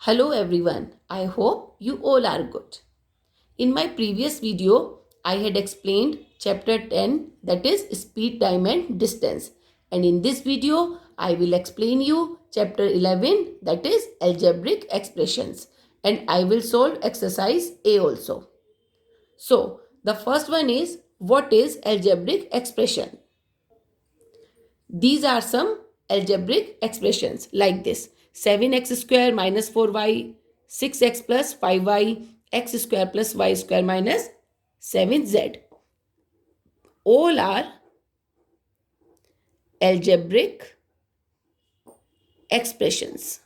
Hello everyone, I hope you all are good. In my previous video, I had explained chapter 10, that is speed, time and distance. And in this video, I will explain you chapter 11, that is algebraic expressions. And I will solve exercise A also. So, the first one is, what is algebraic expression? These are some algebraic expressions like this: 7x square minus 4y, 6x plus 5y, x square plus y square minus 7z. All are algebraic expressions.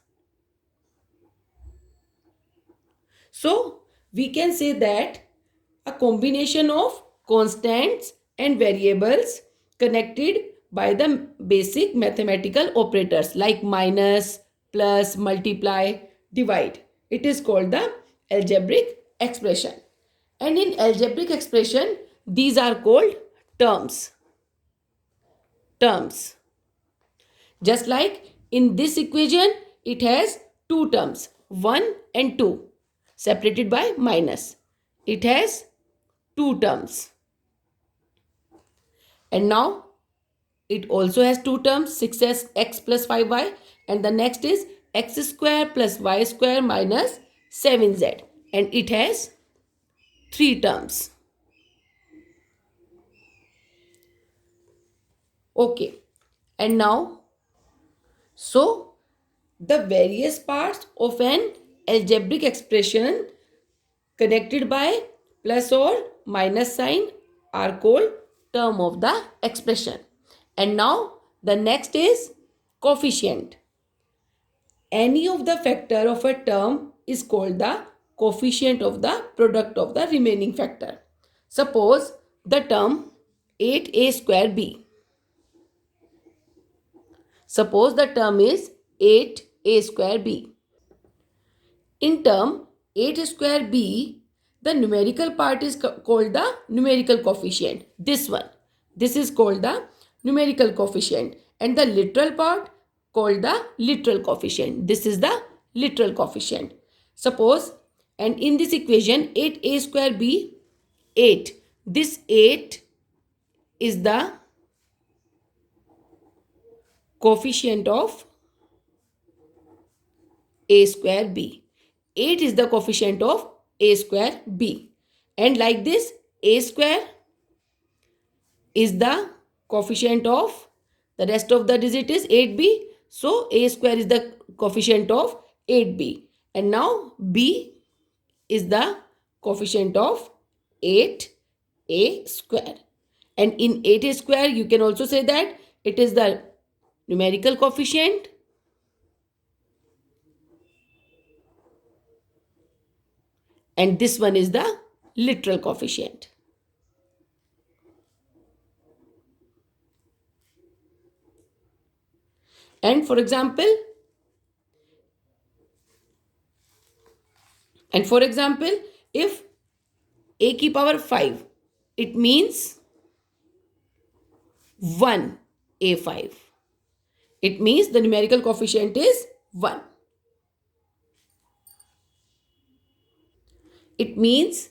So, we can say that a combination of constants and variables connected by the basic mathematical operators like minus, plus, multiply, divide. It is called the algebraic expression. And in algebraic expression, these are called terms. Terms. Just like in this equation, it has two terms, 1 and 2, separated by minus. It has two terms. And now it also has two terms, 6x plus 5y, and the next is x square plus y square minus 7z, and it has three terms. Okay, and now, so the various parts of an algebraic expression connected by plus or minus sign are called term of the expression. And now the next is coefficient. Any of the factor of a term is called the coefficient of the product of the remaining factor. Suppose the term 8a square b. Suppose the term is 8a square b. In term 8 square b, the numerical part is called the numerical coefficient. This one. This is called the numerical coefficient. And the literal part called the literal coefficient. This is the literal coefficient. Suppose, and in this equation 8a square b, 8. This 8 is the coefficient of a square b. 8 is the coefficient of a square b. And like this, a square is the coefficient of the rest of the digit is 8b. So a square is the coefficient of 8b. And now b is the coefficient of 8a square. And in 8a square, you can also say that it is the numerical coefficient and this one is the literal coefficient. And for example, if a की power 5, it means 1 a5. It means the numerical coefficient is 1. It means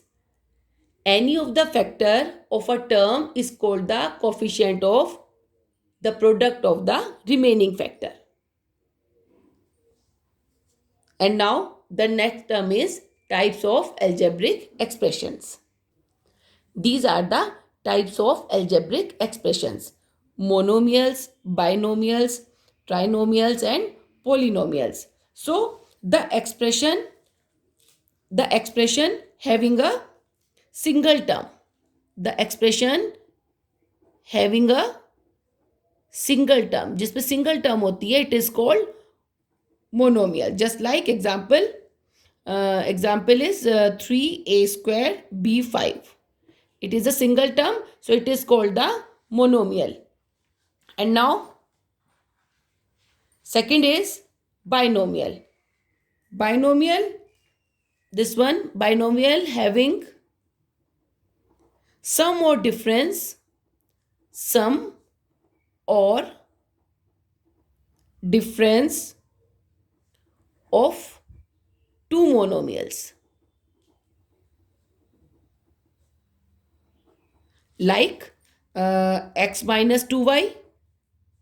any of the factor of a term is called the coefficient of the product of the remaining factor. And now the next term is types of algebraic expressions. These are the types of algebraic expressions: monomials, binomials, trinomials and polynomials. So the expression having a single term, the expression having a single term, जिसमें single term होती है, it is called monomial. Just like example is 3a square b5. It is a single term, so it is called the monomial. And now second is binomial. Binomial, this one, binomial having sum or difference, sum or difference of monomials. Like x minus 2y,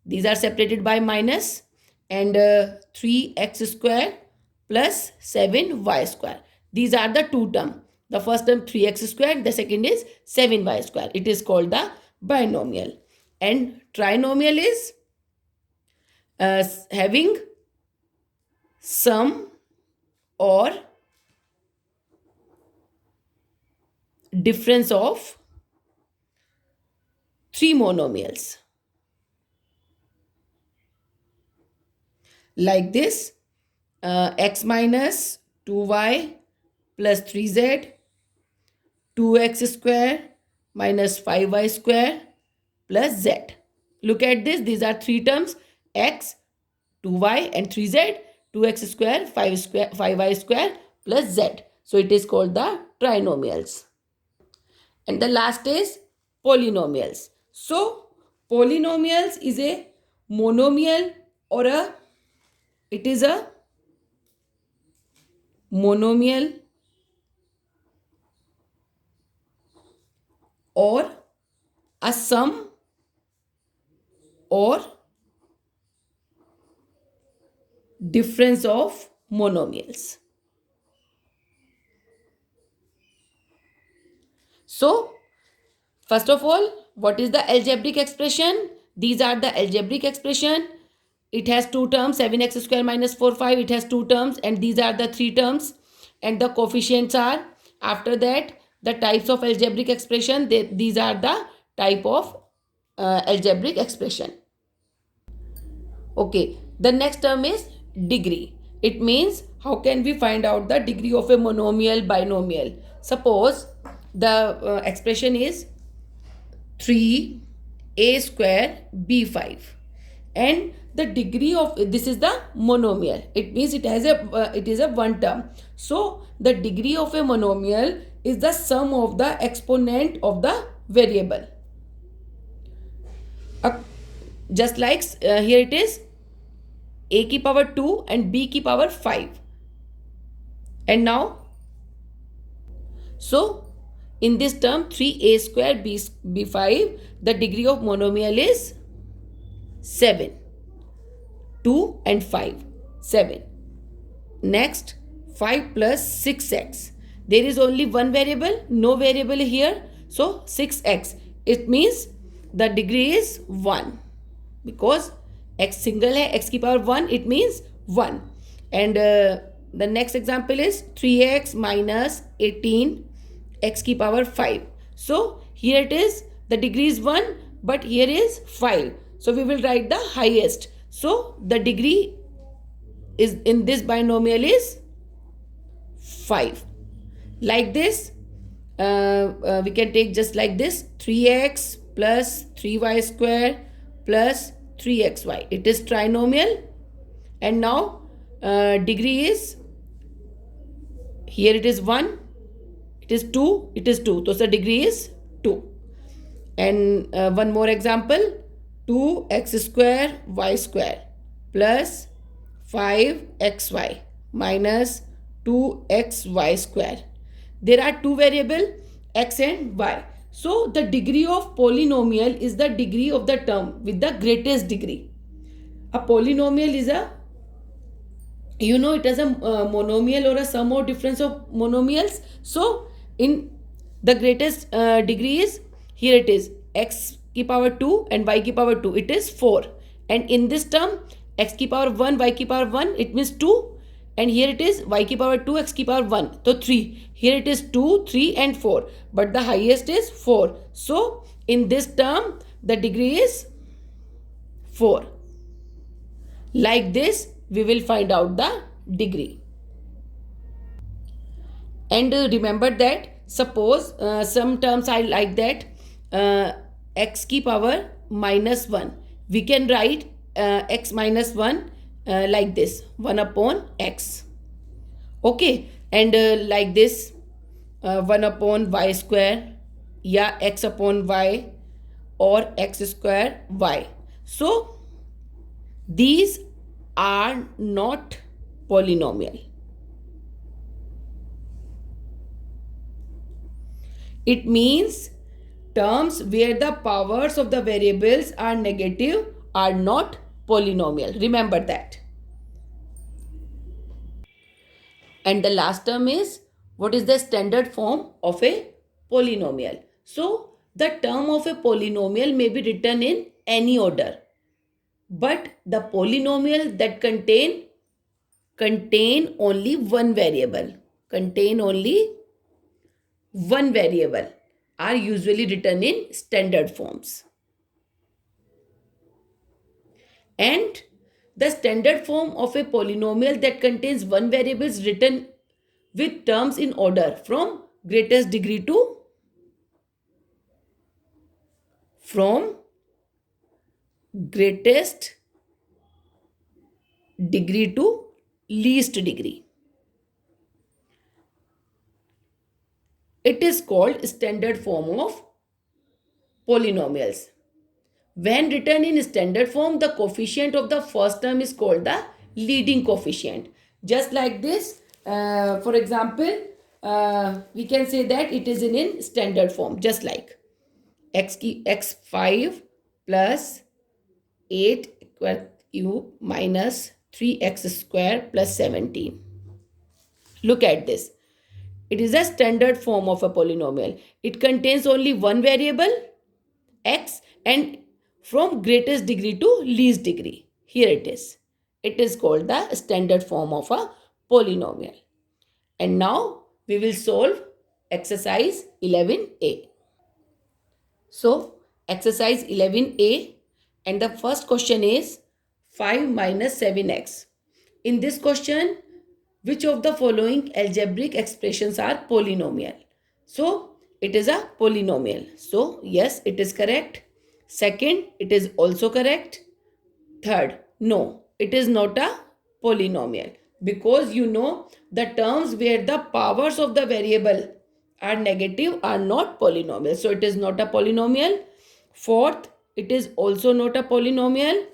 these are separated by minus, and 3x square plus 7y square. These are the two terms. The first term 3x square, the second is 7y square. It is called the binomial. And trinomial is having sum or difference of three monomials. Like this, x minus 2y plus 3z, 2x square minus 5y square plus z. Look at this. These are three terms: x, 2y and 3z, 2x square, 5y square plus z. So it is called the trinomials. And the last is polynomials. So polynomials is a monomial or it is a monomial or a sum or difference of monomials. So, first of all, what is the algebraic expression? These are the algebraic expression. It has two terms, 7x square minus 4y. It has two terms, and these are the three terms. And the coefficients are, after that, the types of algebraic expression. These are the type of algebraic expression. Okay, the next term is degree. It means how can we find out the degree of a monomial, binomial. Suppose the expression is 3a square b5, and the degree of this is the monomial. It means it has it is a one term. So the degree of a monomial is the sum of the exponent of the variable. Just like here it is a की power 2 and b की power 5. And now, so in this term 3a square b5, the degree of monomial is 7. 2 and 5, 7. Next, 5 plus 6x. There is only one variable, no variable here. So 6x. It means the degree is 1. Because x single hai, x की power 1, it means 1. And the next example is 3x minus 18 x की power 5. So here it is, the degree is 1, but here is 5. So we will write the highest. So the degree is in this binomial is 5. Like this, we can take just like this, 3x plus 3y square plus 3xy. It is trinomial. And now degree is, here it is 1, it is 2, it is 2. So the degree is 2. And one more example, 2x square y square plus 5xy minus 2xy square. There are two variables, x and y. So the degree of polynomial is the degree of the term with the greatest degree. A polynomial is a, it is a monomial or a sum or difference of monomials. So in the greatest degree is, here it is x की power 2 and y की power 2, it is 4. And in this term x की power 1, y की power 1, it means 2. And here it is y की power 2, x की power 1, so 3. Here it is 2, 3 and 4, but the highest is 4. So in this term the degree is 4. Like this we will find out the degree. And remember that, suppose some terms are like that, x की power minus 1. We can write x minus 1 like this, 1 upon x. Okay, and like this 1 upon y square, या x upon y, or x square y. So these are not polynomial. It means terms where the powers of the variables are negative are not polynomial. Remember that. And the last term is, what is the standard form of a polynomial? So the term of a polynomial may be written in any order, but the polynomial that contain only one variable are usually written in standard forms. And the standard form of a polynomial that contains one variable is written with terms in order from greatest degree to least degree. It is called standard form of polynomials. When written in standard form, the coefficient of the first term is called the leading coefficient. Just like this, for example, we can say that it is in standard form, just like x5 plus 8 equal u minus 3x square plus 17. Look at this. It is a standard form of a polynomial. It contains only one variable, x, and from greatest degree to least degree. Here it is. It is called the standard form of a polynomial. And now we will solve exercise 11a. So exercise 11a, and the first question is 5 minus 7x. In this question, which of the following algebraic expressions are polynomial? So it is a polynomial. So yes, it is correct. Second, it is also correct. Third, no, it is not a polynomial, because you know the terms where the powers of the variable are negative are not polynomial. So it is not a polynomial. Fourth, it is also not a polynomial.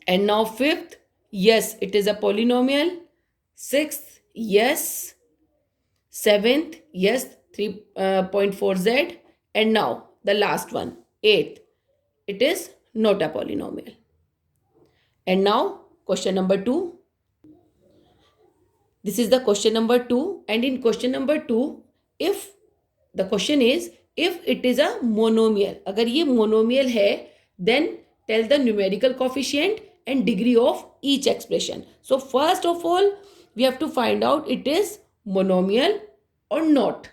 And now fifth, yes, it is a polynomial. Sixth, yes. Seventh, yes, 3.4z. And now the last one, eighth, it is not a polynomial. And now question number 2. This is the question number 2. And in question number 2, if the question is, if it is a monomial, अगर ये monomial है, then tell the numerical coefficient and degree of each expression. So first of all, we have to find out it is monomial or not.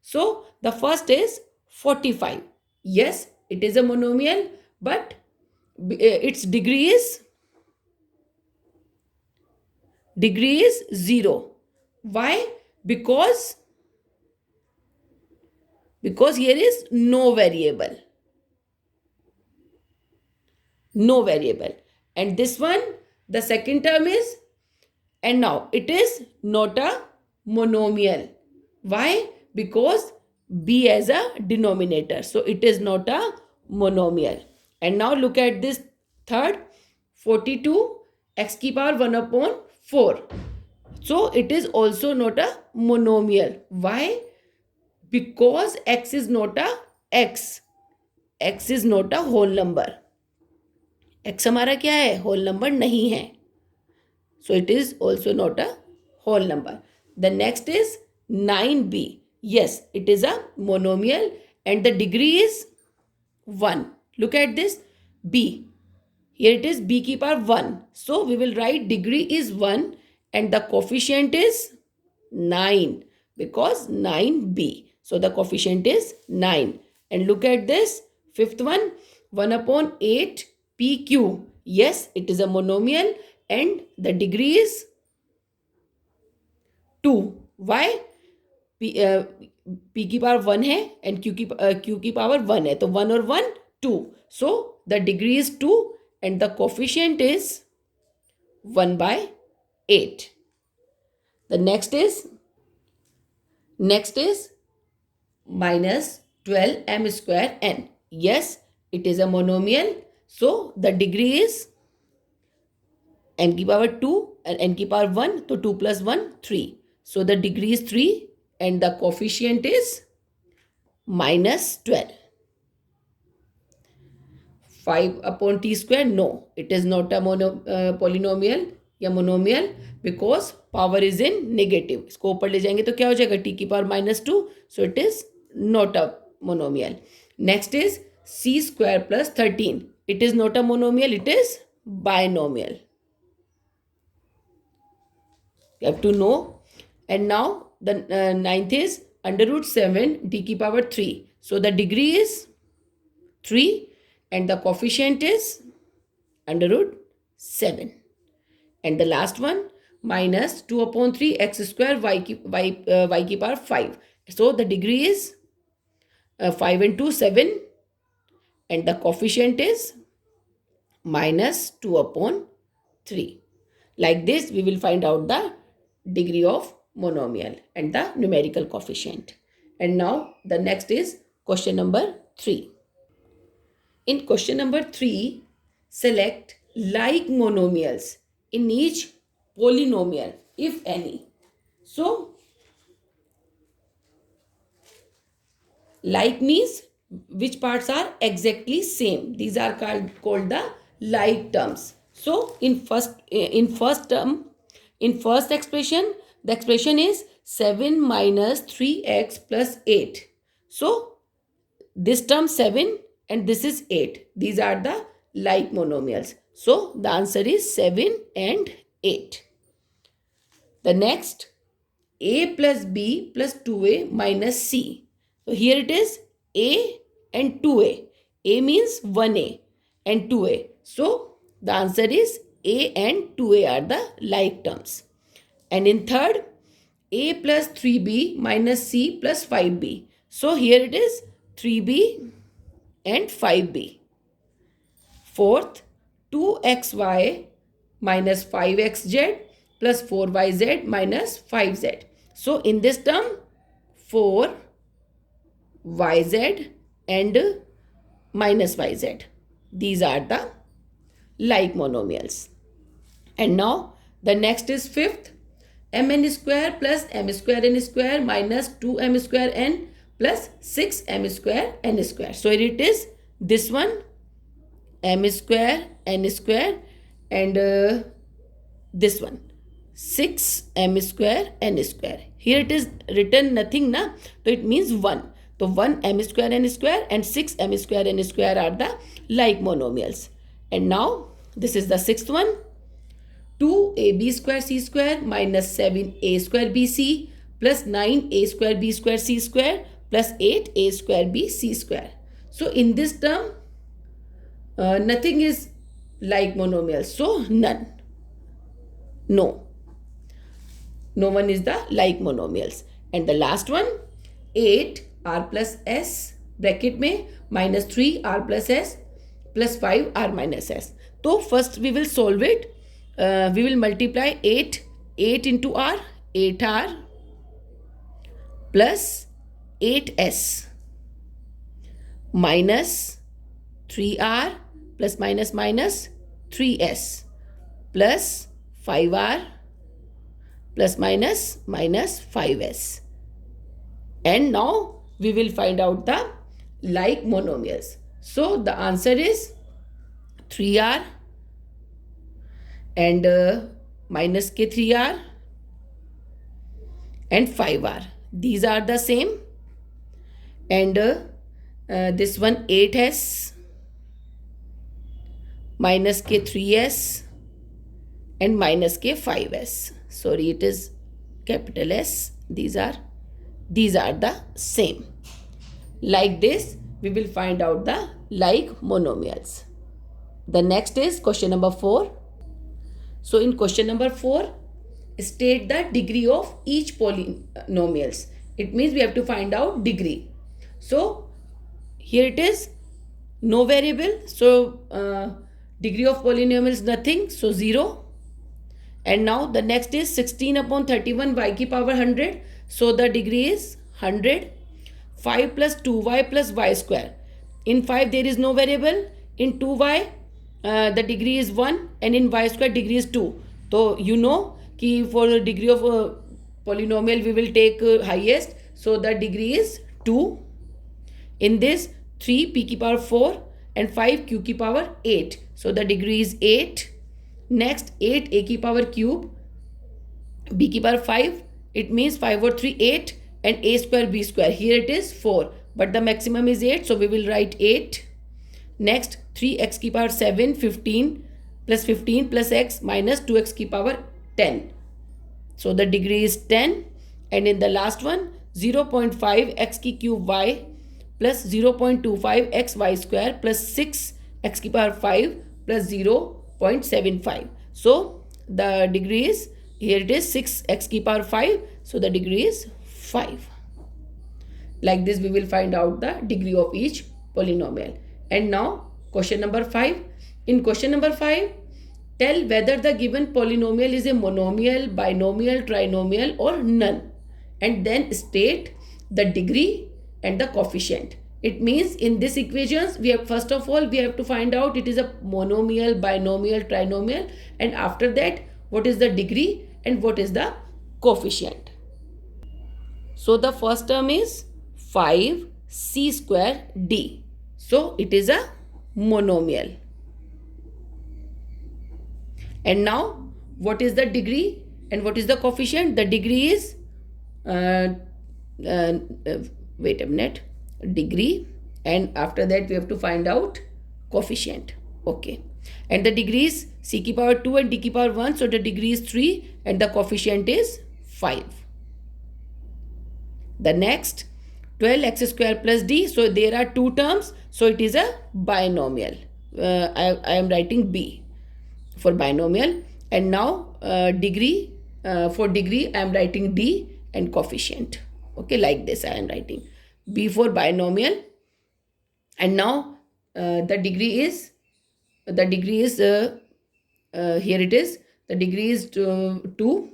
So the first is 45. Yes, it is a monomial, but its degree is 0. Why? Because here is no variable. And this one, the second term is, and now it is not a monomial. Why? Because b as a denominator. So it is not a monomial. And now look at this third, 42 x की power 1 upon 4. So it is also not a monomial. Why? Because x is not a whole number. x हमारा क्या है? Whole number नहीं है. So it is also not a whole number. The next is 9b. Yes, it is a monomial and the degree is 1. Look at this, b. Here it is b की power 1. So we will write degree is 1 and the coefficient is 9, because 9b. So the coefficient is 9. And look at this fifth one, 1 upon 8 pq. Yes, it is a monomial and the degree is 2. Why? p की power 1 है and q की power 1 है, तो 1 और 1 2. So the degree is 2 and the coefficient is 1 by 8. The next is minus 12 m square n. Yes, it is a monomial. So the degree is n की power 2 and n की power 1, तो 2 plus 1 3. So the degree is 3 and the coefficient is minus 12. 5 upon t square, no, it is not a polynomial या monomial because power is in negative. इसको ऊपर ले जाएंगे तो क्या हो जाएगा, t की power -2, so it is not a monomial. Next is c square plus 13. It is not a monomial, it is binomial. You have to know. And now the ninth is under root 7 d की power 3. So the degree is 3 and the coefficient is under root 7. And the last one minus 2 upon 3 x square y की power 5. So the degree is 5 into 7 and the coefficient is minus 2 upon 3. Like this we will find out the degree of monomial and the numerical coefficient. And now the next is question number 3. In question number 3, select like monomials in each polynomial, if any. So, like means which parts are exactly same. These are called the like terms. So, in first expression, the expression is 7 minus 3x plus 8. So, this term 7 and this is 8. These are the like monomials. So, the answer is 7 and 8. The next, a plus b plus 2a minus c. So, here it is a and 2a. A means 1a and 2a. So, the answer is a and 2a are the like terms. And in third, a plus 3b minus c plus 5b. So, here it is 3b and 5b. Fourth, 2xy minus 5xz plus 4yz minus 5z. So, in this term, 4yz and minus yz. These are the like monomials. And now, the next is fifth, mn square plus m square n square minus 2m square n plus 6m square n square. So, it is this one, m square n square and this one, 6m square n square. Here it is written nothing na, so it means 1. So 1m square n square and 6m square n square are the like monomials. And now this is the sixth one, 2ab square c square minus 7a square bc plus 9a square b square c square plus 8a square b c square. So in this term, nothing is like monomial. So none. No. No one is the like monomials. And the last one, 8 r plus s bracket में minus 3 r plus s plus 5 r minus s. So first we will solve it. We will multiply 8 into r, 8r plus 8s minus 3r plus minus 3s plus 5r plus minus 5s. And now we will find out the like monomials. So the answer is 3r and minus k 3r and 5r. These are the same. And this one 8s minus k 3s and minus k 5s. Sorry, it is capital S. These are the same. Like this, we will find out the like monomials. The next is question number 4. So in question number 4, state the degree of each polynomials. It means we have to find out degree. So here it is no variable. So degree of polynomial is nothing. So 0. And now the next is 16 upon 31 y की power 100. So the degree is 100. 5 plus 2y plus y square. In 5 there is no variable. In 2y the degree is 1 and in y square degree is 2. So you know कि for the degree of polynomial we will take highest. So the degree is 2. In this 3 p की power 4 and 5 q की power 8. So the degree is 8. Next 8 a की power cube b की power 5. It means 5 or 3 8 and a square b square. Here it is 4 but the maximum is 8, so we will write 8. Next 3x की power 7 15 plus x minus 2x की power 10. So the degree is 10. And in the last one 0.5 x की cube y plus 0.25 x y square plus 6 x की power 5 plus 0.75. So the degree is, here it is 6 x की power 5. So the degree is 5. Like this we will find out the degree of each polynomial. And now question number 5. In question number 5, tell whether the given polynomial is a monomial, binomial, trinomial or none, and then state the degree and the coefficient. It means in this equations we have, first of all we have to find out it is a monomial, binomial, trinomial, and after that what is the degree and what is the coefficient. So the first term is 5c square d. So it is a monomial. And now what is the degree and what is the coefficient? The degree is wait a minute, degree, and after that we have to find out coefficient. Okay, and the degree is c की power 2 and d की power 1. So the degree is 3 and the coefficient is 5. The next 12x square plus d. So there are two terms, so it is a binomial. I am writing b for binomial. And now degree, for degree I am writing d and coefficient. Okay, like this I am writing b for binomial. And now the degree is here it is, the degree is 2,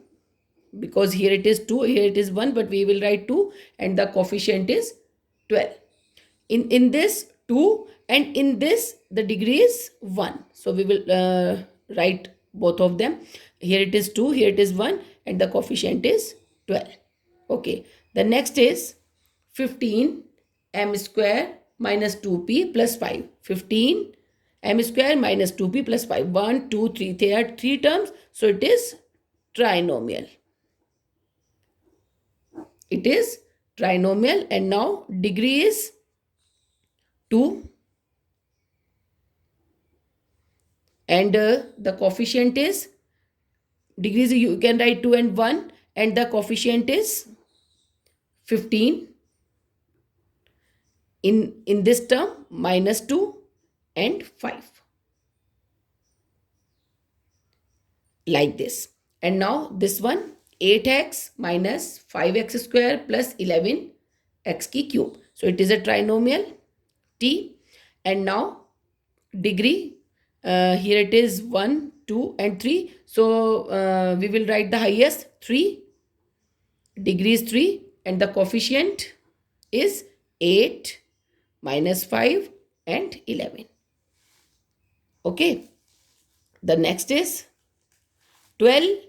because here it is 2, here it is 1, but we will write 2, and the coefficient is 12. In this 2 and in this the degree is 1. So we will write both of them. Here it is 2, here it is 1, and the coefficient is 12. Okay, the next is 15 m square minus 2p plus 5. 15 m square minus 2p plus 5. 1, 2, 3. There are 3 terms, so it is trinomial. It is trinomial. And now degree is 2 and the coefficient is, degrees you can write 2 and 1, and the coefficient is 15. In this term minus 2 and 5, like this. And now this one 8x minus 5x square plus 11x की cube. So it is a trinomial t. And now degree, here it is 1, 2 and 3. So we will write the highest 3. Degree is 3 and the coefficient is 8 minus 5 and 11. Okay, the next is 12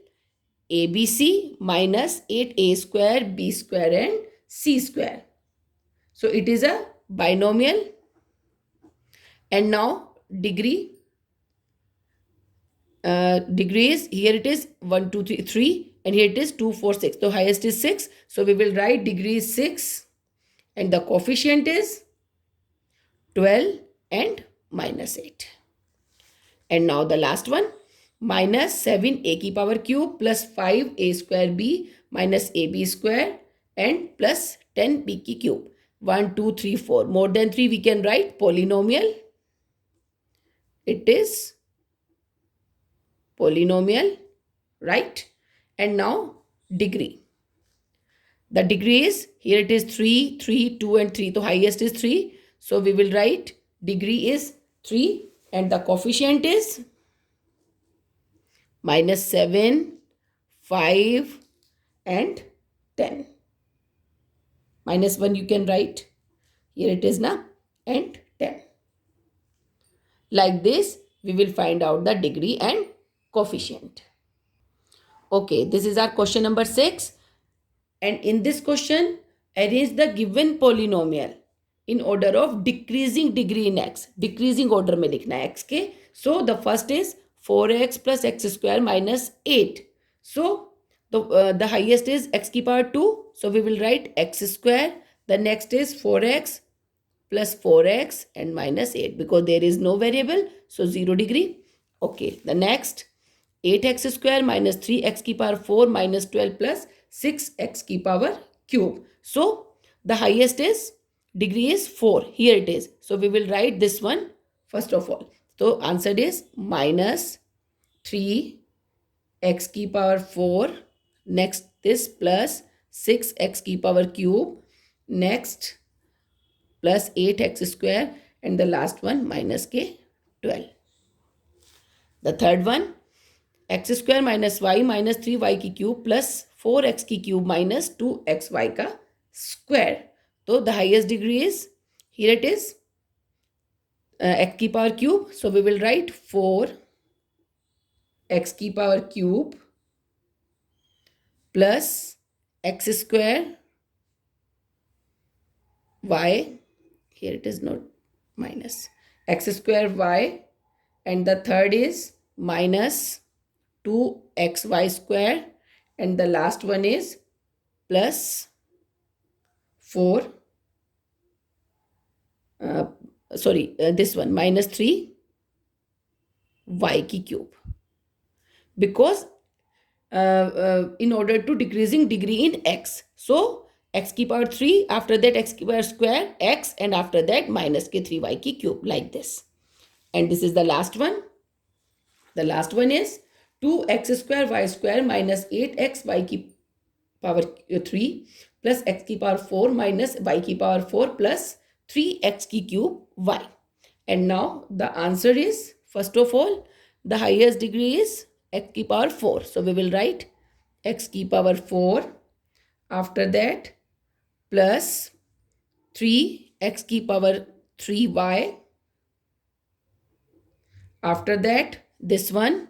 ABC minus 8a square b square and c square. So it is a binomial. And now degree, is, here it is 1, 2, 3, 3, and here it is 2, 4, 6. So highest is 6. So we will write degree is 6 and the coefficient is 12 and minus 8. And now the last one, minus 7a की power cube plus 5a square b minus ab square and plus 10b की cube. 1, 2, 3, 4. More than 3 we can write polynomial. It is polynomial, right? And now degree. The degree is, here it is 3, 3, 2 and 3. So highest is 3. So we will write degree is 3 and the coefficient is minus 7, 5 and 10. Minus 1 you can write. Here it is now, and 10. Like this we will find out the degree and coefficient. Okay, this is our question number 6. And in this question, arrange the given polynomial in order of decreasing degree in x. Decreasing order में लिखना है x के. So the first is 4x plus x square minus 8. So the highest is x की power 2. So we will write x square. The next is 4x plus 4x and minus 8 because there is no variable. So 0 degree. Okay. The next 8x square minus 3x की power 4 minus 12 plus 6x की power cube. So the highest is degree is 4. Here it is. So we will write this one first of all. So answer is minus 3x की power 4. Next this plus 6x की power cube. Next plus 8x square and the last one minus k 12. The third one x square minus y minus 3y की cube plus 4x की cube minus 2xy का square. So the highest degree is, here it is, x की power cube. So we will write 4 x की power cube plus x square y, here it is not minus, x square y, and the third is minus 2xy square, and the last one is plus 4 this one minus 3 y की cube, because in order to decreasing degree in x. So x की power 3, after that x की power square x, and after that minus के 3y की cube, like this. And this is the last one. The last one is 2x square y square minus 8x y की power 3 plus x की power 4 minus y की power 4 plus 3x की cube y. And now the answer is, first of all, the highest degree is x की power 4. So we will write x की power 4. After that plus 3x की power 3y. After that this one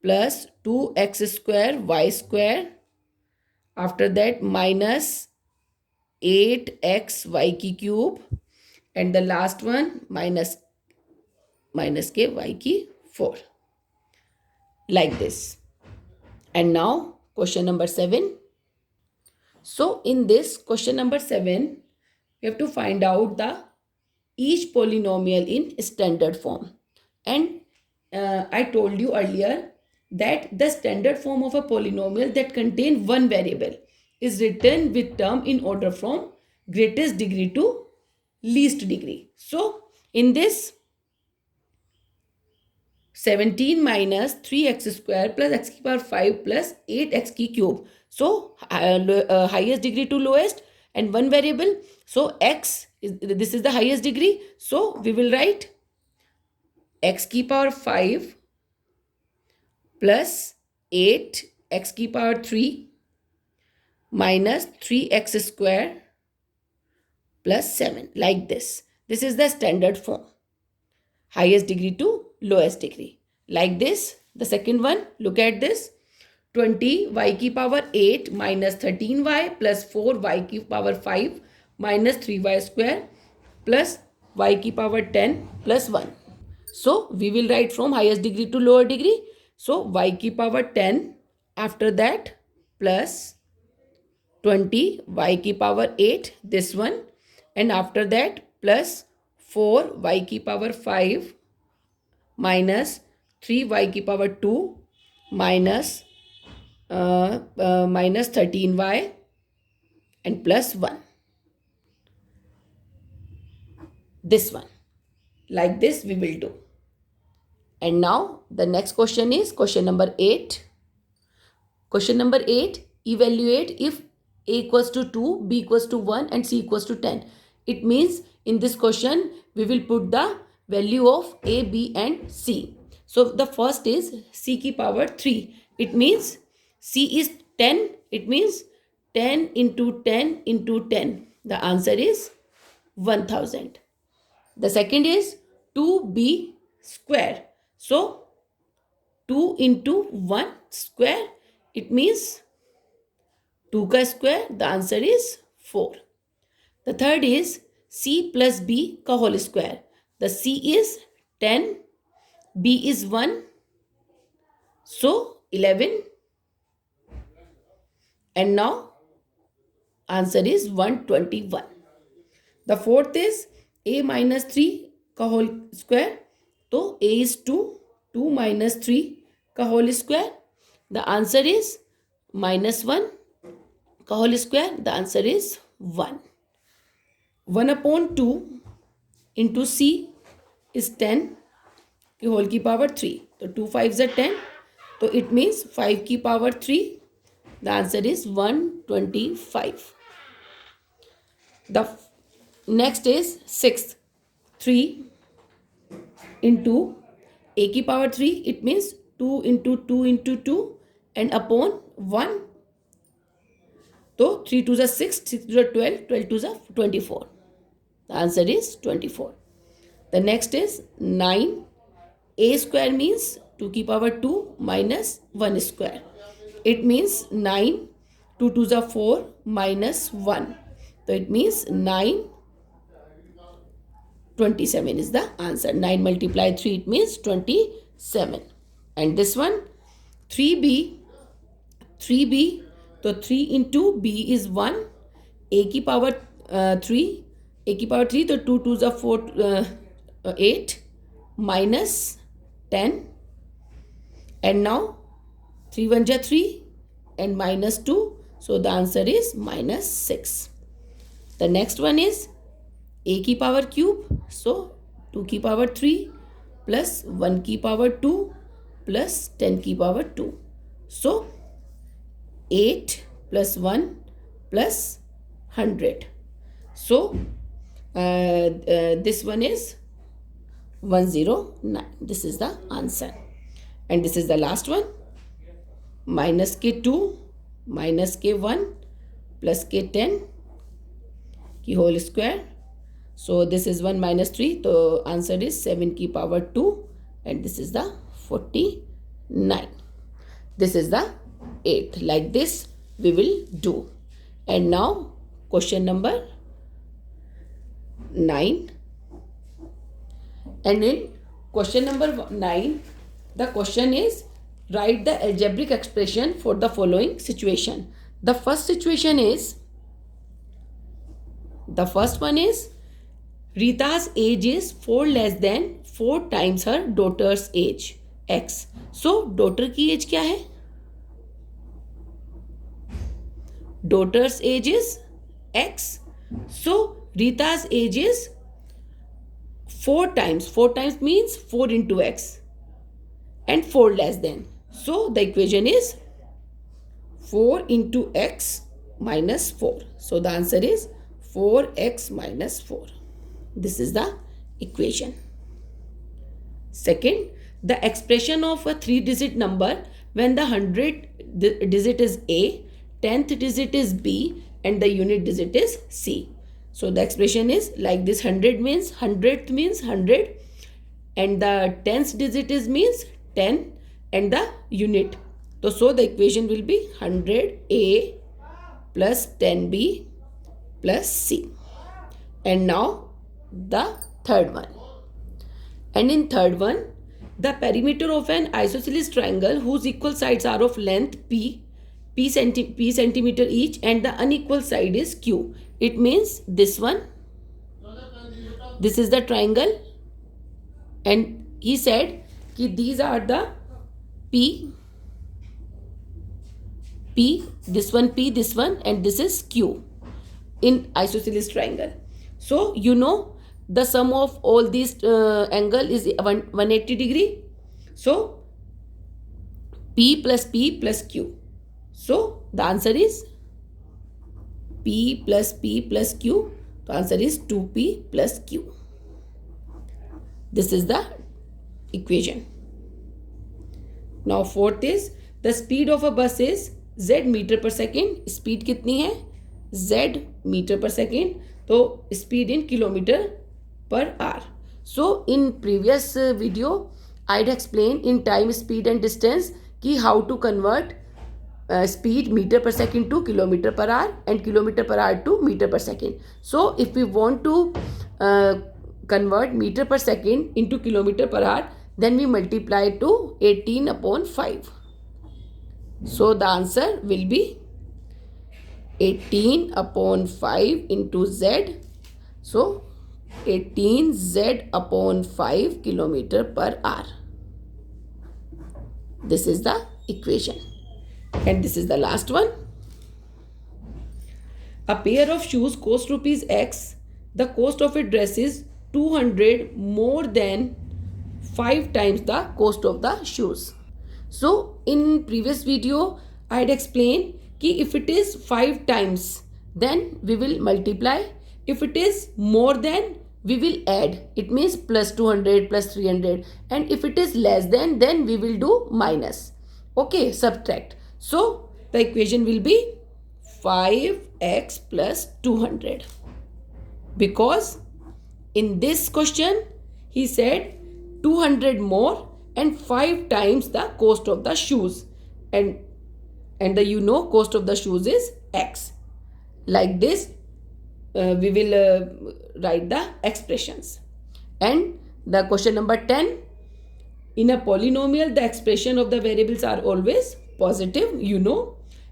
plus 2x square y square. After that minus 8xy की cube, and the last one minus के y की 4, like this. And now question number 7. So in this question number 7, we have to find out the each polynomial in standard form. And I told you earlier that the standard form of a polynomial that contain one variable is written with term in order from greatest degree to least degree. So in this 17 minus 3x square plus x की power 5 plus 8x की cube. So highest degree to lowest and one variable. So x is, this is the highest degree. So we will write x की power 5 plus 8 x की power 3 minus 3x square plus 7, like this. This is the standard form. Highest degree to lowest degree. Like this. The second one, look at this. 20 y की power 8 minus 13y plus 4 y की power 5 minus 3y square plus y की power 10 plus 1. So we will write from highest degree to lower degree. So y की power 10, after that plus 20 y की power 8, this one, and after that plus 4 y की power 5 minus 3 y की power 2 minus 13y and plus 1. This one. Like this we will do. And now the next question is question number 8. Question number 8. Evaluate if a equals to 2, b equals to 1 and c equals to 10. It means in this question we will put the value of a, b and c. So the first is c की power 3. It means c is 10. It means 10 into 10 into 10. The answer is 1000. The second is 2b square. So 2 into 1 square. It means 2 का square. The answer is 4. The third is C plus B का whole square. The C is 10, B is 1, so 11, and now answer is 121. The fourth is A minus 3 का whole square. तो A is 2, 2 minus 3 का whole square. The answer is -1 का whole square. The answer is 1. 1/2 into C is 10 की whole की power 3. तो 2 5s are 10. तो it means 5 की power 3. The answer is 125. The next is 6th. 3 into A की power 3. It means 2 into 2 into 2 and upon 1. तो 3 2s are 6, 6 2s are 12, 12 2s are 24. The answer is 24. The next is 9. A square means 2 की power 2 minus 1 square. It means 9. 2 2s are 4 minus 1. So it means 9. 27 is the answer. 9 multiplied 3, it means 27. And this one 3b. 3b. So 3 into b is 1. A की power 3. A की power 3. तो 2 2s are 4, 8 minus 10. And now 3 1s are 3 and minus 2. So the answer is -6. The next one is A की power cube. So 2 की power 3 plus 1 की power 2 plus 10 की power 2. So 8 plus 1 plus 100. So this one is 109. This is the answer. And this is the last one. Minus के 2 minus के 1 plus के 10 की whole square. So this is 1 minus 3. तो answer is 7 की power 2 and this is the 49. This is the 8th. Like this we will do. And now question number 9. And in question number 9, the question is write the algebraic expression for the following situation. The first situation is, the first one is Rita's age is 4 less than 4 times her daughter's age x. So daughter की age क्या है? Daughter's age is x. So Rita's age is 4 times. 4 times means 4 into x and 4 less than. So the equation is 4 into x minus 4. So the answer is 4x minus 4. This is the equation. Second, the expression of a 3-digit number when the 100th digit is A, 10th digit is B, and the unit digit is C. So the expression is like this. 100 means 100th means 100, and the 10th digit is means 10, and the unit. So the equation will be 100A plus 10B plus C. And now the third one. And in third one, the perimeter of an isosceles triangle whose equal sides are of length p centimeter each and the unequal side is q. It means this one. This is the triangle, and he said कि these are the p, this one p, this one, and this is q in isosceles triangle. So you know the sum of all these angle is 180 degree. So p plus q. So the answer is p plus q. The answer is 2p plus q. This is the equation. Now fourth is the speed of a bus is z meter per second. Speed कितनी है? Z meter per second. तो speed in kilometer per hour. So in previous video I had explained in time, speed and distance कि how to convert speed meter per second to kilometer per hour and kilometer per hour to meter per second. So if we want to convert meter per second into kilometer per hour, then we multiply to 18 upon 5. So the answer will be 18 upon 5 into Z. So 18 Z upon 5 kilometer per hour. This is the equation. And this is the last one. A pair of shoes cost rupees X. The cost of a dress is 200 more than 5 times the cost of the shoes. So in previous video I had explained कि if it is 5 times then we will multiply. If it is more than, we will add. It means plus 200 plus 300. And if it is less than, then we will do minus. Okay, subtract. So the equation will be 5x plus 200. Because in this question he said 200 more and 5 times the cost of the shoes. And the cost of the shoes is X. Like this we will write the expressions. And the question number 10. In a polynomial, the expression of the variables are always positive,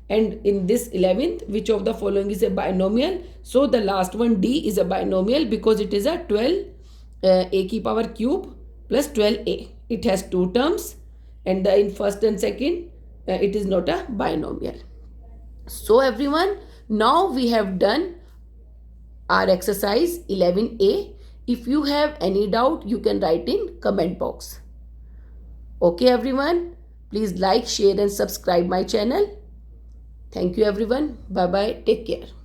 And in this 11th, which of the following is a binomial? So the last one, D, is a binomial because it is a 12 a की power cube plus 12a. It has 2 terms, and in first and second, it is not a binomial. So everyone, now we have done our exercise 11a. If you have any doubt, you can write in comment box. Okay everyone, please like, share and subscribe my channel. Thank you everyone. Bye bye. Take care.